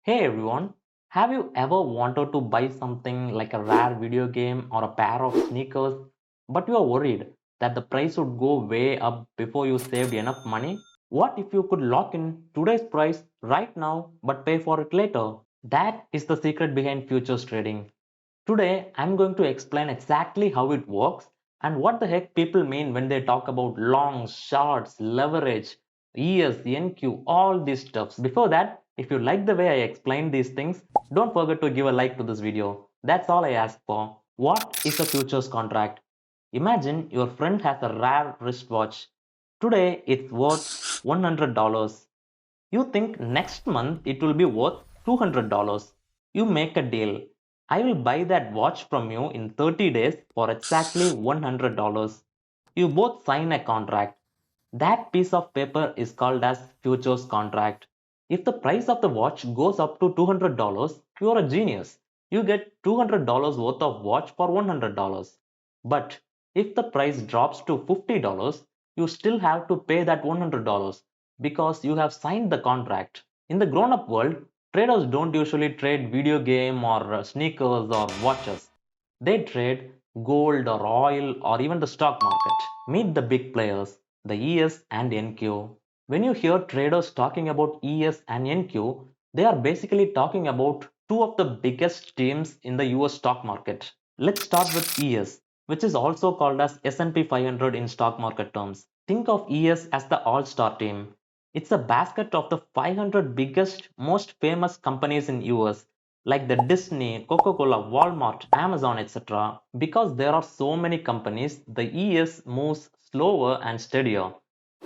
Hey everyone, have you ever wanted to buy something like a rare video game or a pair of sneakers, but you are worried that the price would go way up before you saved enough money? What if you could lock in today's price right now but pay for it later? That is the secret behind futures trading. Today, I'm going to explain exactly how it works and what the heck people mean when they talk about longs, shorts, leverage, ES, NQ, all these stuffs. Before that, if you like the way I explain these things, don't forget to give a like to this video. That's all I ask for. What is a futures contract? Imagine your friend has a rare wristwatch. Today, it's worth $100. You think next month it will be worth $200. You make a deal. I will buy that watch from you in 30 days for exactly $100. You both sign a contract. That piece of paper is called as futures contract. If the price of the watch goes up to $200, you are a genius. You get $200 worth of watch for $100. But if the price drops to $50, you still have to pay that $100 because you have signed the contract. In the grown up world, traders don't usually trade video game or sneakers or watches. They trade gold or oil or even the stock market. Meet the big players, the ES and NQ. When you hear traders talking about ES and NQ, they are basically talking about two of the biggest teams in the US stock market. Let's start with ES, which is also called as S&P 500 in stock market terms. Think of ES as the all-star team. It's a basket of the 500 biggest, most famous companies in US like the Disney, Coca-Cola, Walmart, Amazon, etc. Because there are so many companies, the ES moves slower and steadier,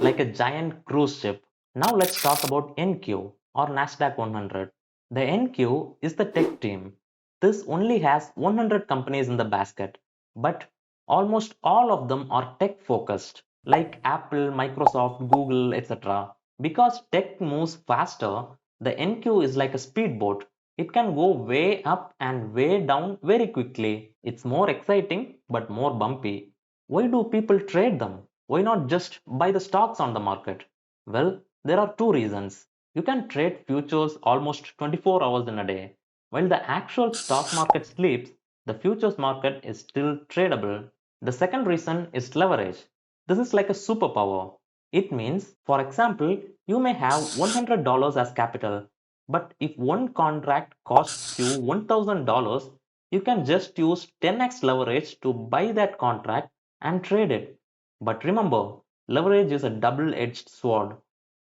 like a giant cruise ship. Now let's talk about NQ or Nasdaq 100. The NQ is the tech team. This only has 100 companies in the basket, but almost all of them are tech focused, like Apple, Microsoft, Google, etc. Because tech moves faster, the NQ is like a speedboat. It can go way up and way down very quickly. It's more exciting but more bumpy. Why do people trade them? Why not just buy the stocks on the market? Well, there are two reasons. You can trade futures almost 24 hours in a day. While the actual stock market sleeps, the futures market is still tradable. The second reason is leverage. This is like a superpower. It means, for example, you may have $100 as capital, but if one contract costs you $1,000, you can just use 10x leverage to buy that contract and trade it. But remember, leverage is a double-edged sword.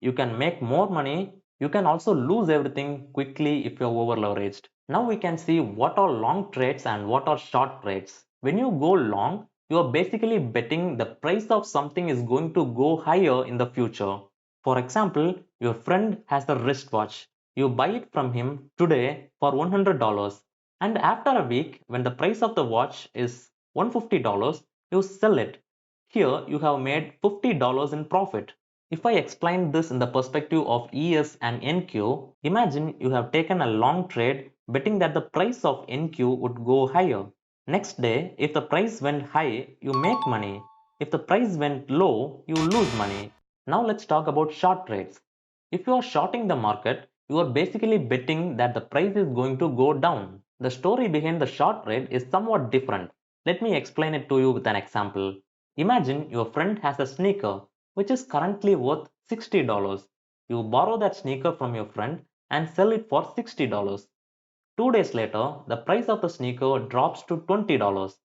You can make more money, you can also lose everything quickly if you're over leveraged. Now we can see what are long trades and what are short trades. When you go long, you are basically betting the price of something is going to go higher in the future. For example, your friend has a wristwatch. You buy it from him today for $100, and after a week, when the price of the watch is $150, you sell it. Here you have made $50 in profit. If I explain this in the perspective of ES and NQ, imagine you have taken a long trade betting that the price of NQ would go higher. Next day, if the price went high, you make money. If the price went low, you lose money. Now let's talk about short trades. If you are shorting the market, you are basically betting that the price is going to go down. The story behind the short trade is somewhat different. Let me explain it to you with an example. Imagine your friend has a sneaker which is currently worth $60. You borrow that sneaker from your friend and sell it for $60. 2 days later, the price of the sneaker drops to $20.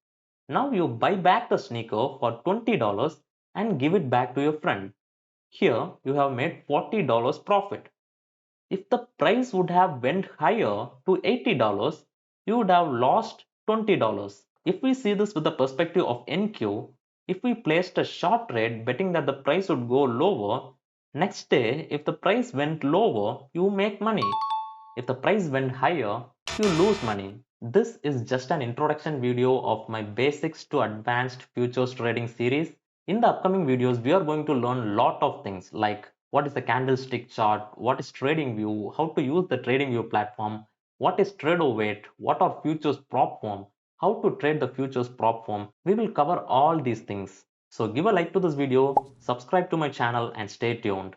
Now you buy back the sneaker for $20 and give it back to your friend. Here you have made $40 profit. If the price would have went higher to $80, you would have lost $20. If we see this with the perspective of NQ, if we placed a short trade betting that the price would go lower, next day if the price went lower, you make money. If the price went higher, you lose money. This is just an introduction video of my basics to advanced futures trading series. In the upcoming videos, we are going to learn a lot of things like what is a candlestick chart, what is TradingView, how to use the TradingView platform, what is trader weight, what are futures prop firm, how to trade the futures prop firm. We will cover all these things. So give a like to this video, subscribe to my channel and stay tuned.